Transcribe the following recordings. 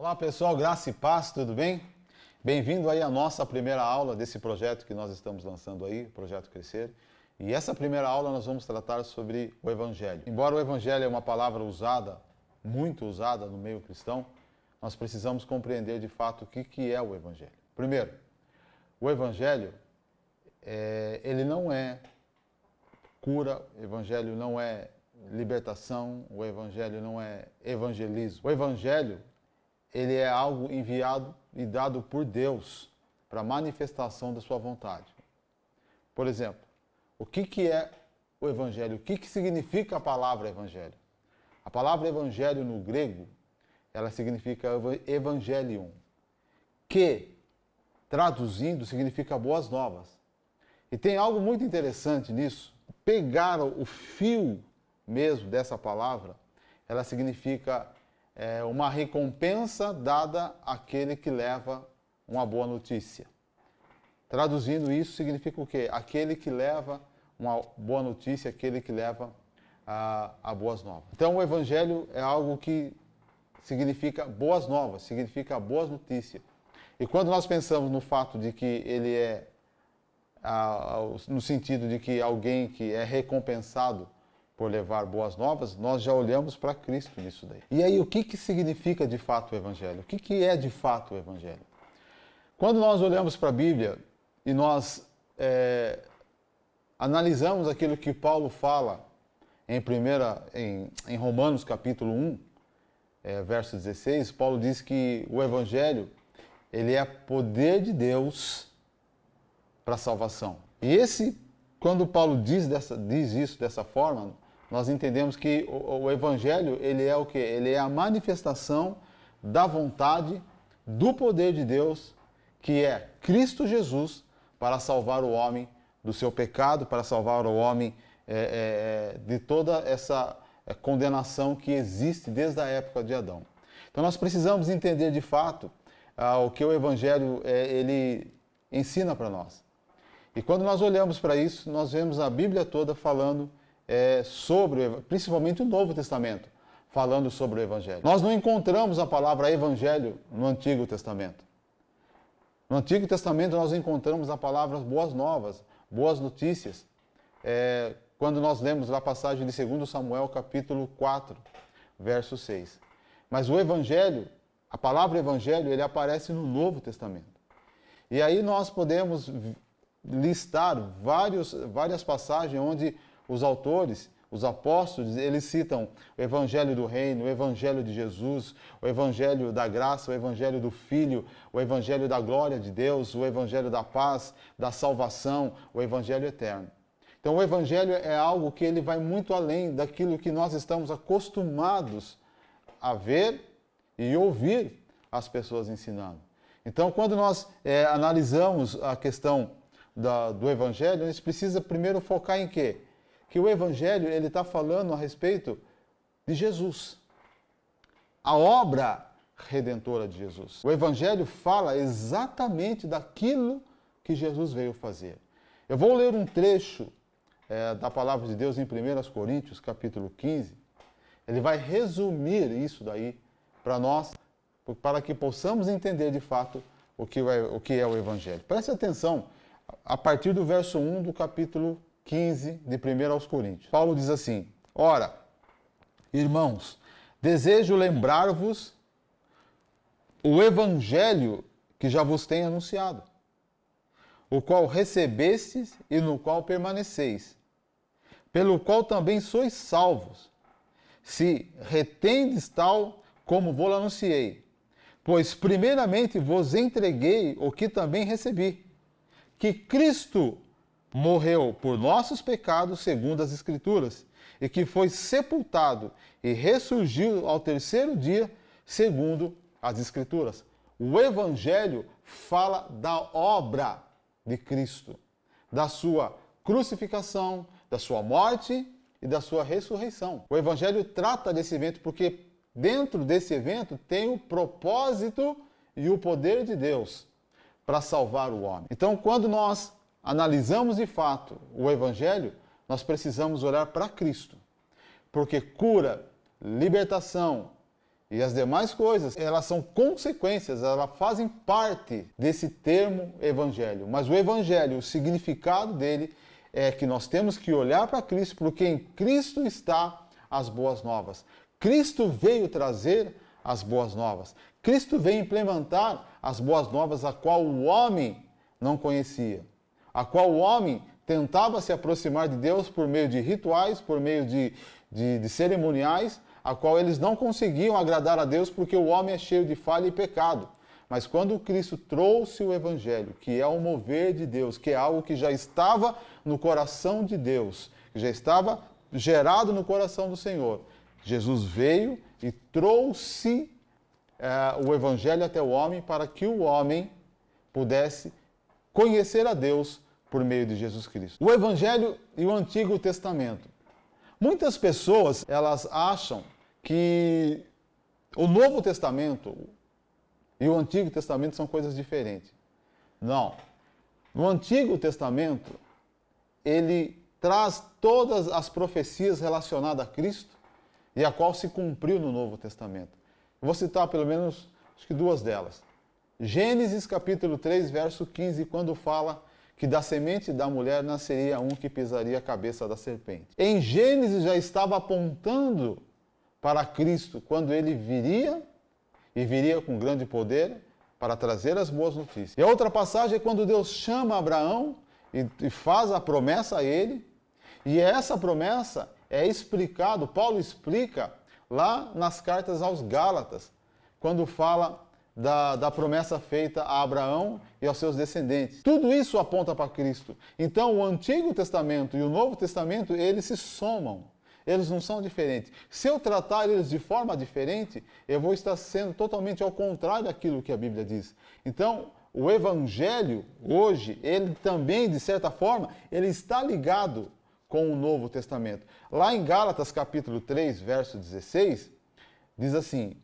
Olá pessoal, graça e paz, tudo bem? Bem-vindo aí à nossa primeira aula desse projeto que nós estamos lançando aí, o Projeto Crescer. E essa primeira aula nós vamos tratar sobre o Evangelho. Embora o Evangelho é uma palavra usada, muito usada no meio cristão, nós precisamos compreender de fato o que é o Evangelho. Primeiro, o Evangelho, ele não é cura, o Evangelho não é libertação, o Evangelho não é evangelismo. O Evangelho, ele é algo enviado e dado por Deus para a manifestação da sua vontade. Por exemplo, o que é o Evangelho? O que significa a palavra Evangelho? A palavra Evangelho no grego, ela significa Evangelion, que, traduzindo, significa boas novas. E tem algo muito interessante nisso. Pegar o fio mesmo dessa palavra, ela significa uma recompensa dada àquele que leva uma boa notícia. Traduzindo isso, significa o quê? Aquele que leva uma boa notícia, aquele que leva a boas novas. Então, o Evangelho é algo que significa boas novas, significa boas notícias. E quando nós pensamos no fato de que ele é, no sentido de que alguém que é recompensado por levar boas novas, nós já olhamos para Cristo nisso daí. E aí, o que significa de fato o Evangelho? O que é de fato o Evangelho? Quando nós olhamos para a Bíblia e nós analisamos aquilo que Paulo fala em Romanos capítulo 1, verso 16, Paulo diz que o Evangelho, ele é poder de Deus para a salvação. E quando Paulo diz isso dessa forma, nós entendemos que o Evangelho, ele é o quê? Ele é a manifestação da vontade, do poder de Deus, que é Cristo Jesus, para salvar o homem do seu pecado, para salvar o homem de toda essa condenação que existe desde a época de Adão. Então nós precisamos entender de fato o que o Evangelho ele ensina para nós. E quando nós olhamos para isso, nós vemos a Bíblia toda falando principalmente o Novo Testamento, falando sobre o Evangelho. Nós não encontramos a palavra Evangelho no Antigo Testamento. No Antigo Testamento nós encontramos a palavra boas novas, boas notícias. Quando nós lemos lá a passagem de 2 Samuel, capítulo 4, verso 6. Mas o Evangelho, a palavra Evangelho, ele aparece no Novo Testamento. E aí nós podemos listar várias passagens onde os autores, os apóstolos, eles citam o Evangelho do Reino, o Evangelho de Jesus, o Evangelho da Graça, o Evangelho do Filho, o Evangelho da Glória de Deus, o Evangelho da Paz, da Salvação, o Evangelho Eterno. Então o Evangelho é algo que ele vai muito além daquilo que nós estamos acostumados a ver e ouvir as pessoas ensinando. Então quando nós analisamos a questão do Evangelho, a gente precisa primeiro focar em quê? Que o Evangelho ele está falando a respeito de Jesus. A obra redentora de Jesus. O Evangelho fala exatamente daquilo que Jesus veio fazer. Eu vou ler um trecho da palavra de Deus em 1 Coríntios, capítulo 15. Ele vai resumir isso daí para nós, para que possamos entender de fato o que é o Evangelho. Preste atenção, a partir do verso 1 do capítulo 15 de 1 Coríntios. Paulo diz assim: Ora, irmãos, desejo lembrar-vos o Evangelho que já vos tenho anunciado, o qual recebestes e no qual permaneceis, pelo qual também sois salvos, se retendes tal como vou anunciei. Pois primeiramente vos entreguei o que também recebi, que Cristo morreu por nossos pecados segundo as Escrituras, e que foi sepultado e ressurgiu ao terceiro dia segundo as Escrituras. O Evangelho fala da obra de Cristo, da sua crucificação, da sua morte e da sua ressurreição. O Evangelho trata desse evento porque dentro desse evento tem o propósito e o poder de Deus para salvar o homem. Então, quando nós analisamos de fato o Evangelho, nós precisamos olhar para Cristo. Porque cura, libertação E as demais coisas, elas são consequências, elas fazem parte desse termo evangelho. Mas o evangelho, o significado dele é que nós temos que olhar para Cristo, porque em Cristo está as boas novas. Cristo veio trazer as boas novas. Cristo veio implementar as boas novas, a qual o homem não conhecia, a qual o homem tentava se aproximar de Deus por meio de rituais, por meio de cerimoniais, a qual eles não conseguiam agradar a Deus porque o homem é cheio de falha e pecado. Mas quando Cristo trouxe o Evangelho, que é o mover de Deus, que é algo que já estava no coração de Deus, que já estava gerado no coração do Senhor, Jesus veio e trouxe o Evangelho até o homem para que o homem pudesse conhecer a Deus por meio de Jesus Cristo. O Evangelho e o Antigo Testamento. Muitas pessoas, elas acham que o Novo Testamento e o Antigo Testamento são coisas diferentes. Não. No Antigo Testamento, ele traz todas as profecias relacionadas a Cristo e a qual se cumpriu no Novo Testamento. Eu vou citar pelo menos, acho que duas delas. Gênesis capítulo 3, verso 15, quando fala que da semente da mulher nasceria um que pisaria a cabeça da serpente. Em Gênesis já estava apontando para Cristo, quando ele viria, e viria com grande poder, para trazer as boas notícias. E a outra passagem é quando Deus chama Abraão e faz a promessa a ele, e essa promessa é explicado, Paulo explica lá nas cartas aos Gálatas, quando fala da promessa feita a Abraão e aos seus descendentes. Tudo isso aponta para Cristo. Então, o Antigo Testamento e o Novo Testamento, eles se somam. Eles não são diferentes. Se eu tratar eles de forma diferente, eu vou estar sendo totalmente ao contrário daquilo que a Bíblia diz. Então, o Evangelho, hoje, ele também, de certa forma, ele está ligado com o Novo Testamento. Lá em Gálatas, capítulo 3, verso 16, diz assim: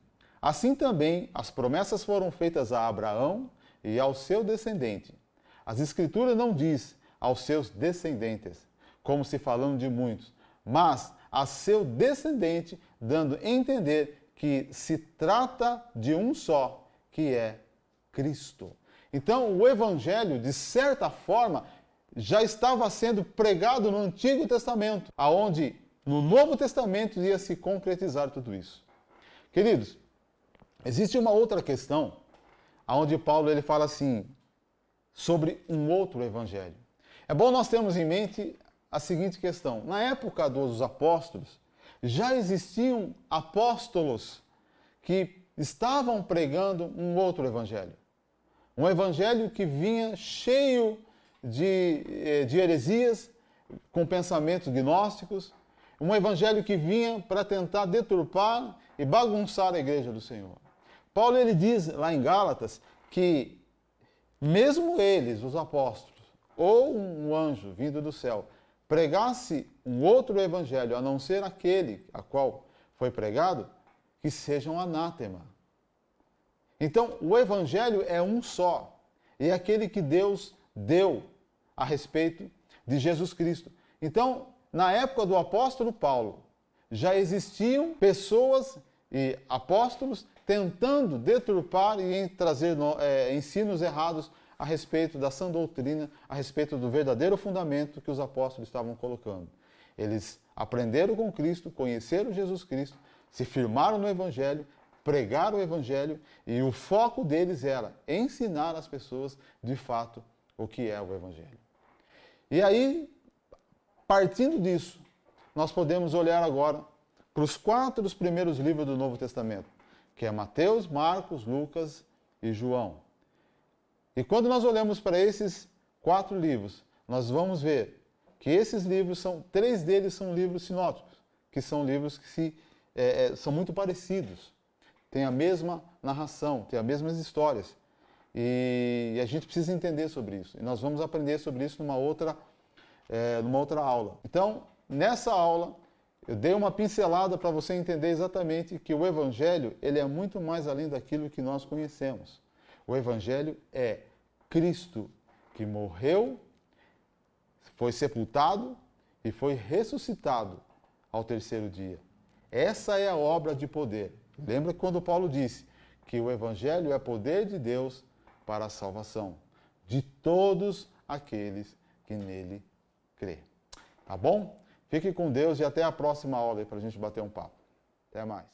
assim também as promessas foram feitas a Abraão e ao seu descendente. As Escrituras não diz aos seus descendentes, como se falando de muitos, mas a seu descendente, dando a entender que se trata de um só, que é Cristo. Então, o Evangelho, de certa forma, já estava sendo pregado no Antigo Testamento, aonde no Novo Testamento ia se concretizar tudo isso. Queridos, existe uma outra questão, onde Paulo ele fala assim, sobre um outro evangelho. É bom nós termos em mente a seguinte questão. Na época dos apóstolos, já existiam apóstolos que estavam pregando um outro evangelho. Um evangelho que vinha cheio de heresias, com pensamentos gnósticos. Um evangelho que vinha para tentar deturpar e bagunçar a igreja do Senhor. Paulo ele diz lá em Gálatas que mesmo eles, os apóstolos, ou um anjo vindo do céu, pregasse um outro evangelho, a não ser aquele a qual foi pregado, que seja um anátema. Então, o evangelho é um só, e é aquele que Deus deu a respeito de Jesus Cristo. Então, na época do apóstolo Paulo, já existiam pessoas e apóstolos tentando deturpar e trazer ensinos errados a respeito da sã doutrina, a respeito do verdadeiro fundamento que os apóstolos estavam colocando. Eles aprenderam com Cristo, conheceram Jesus Cristo, se firmaram no Evangelho, pregaram o Evangelho e o foco deles era ensinar as pessoas de fato o que é o Evangelho. E aí, partindo disso, nós podemos olhar agora para os 4 primeiros livros do Novo Testamento, que é Mateus, Marcos, Lucas e João. E quando nós olhamos para esses 4 livros, nós vamos ver que esses livros 3 deles são livros sinóticos, que são livros que são muito parecidos, têm a mesma narração, têm as mesmas histórias. E a gente precisa entender sobre isso. E nós vamos aprender sobre isso numa outra aula. Então, nessa aula, eu dei uma pincelada para você entender exatamente que o Evangelho ele é muito mais além daquilo que nós conhecemos. O Evangelho é Cristo que morreu, foi sepultado e foi ressuscitado ao 3º dia. Essa é a obra de poder. Lembra quando Paulo disse que o Evangelho é poder de Deus para a salvação de todos aqueles que nele crê. Tá bom? Fique com Deus e até a próxima aula para a gente bater um papo. Até mais.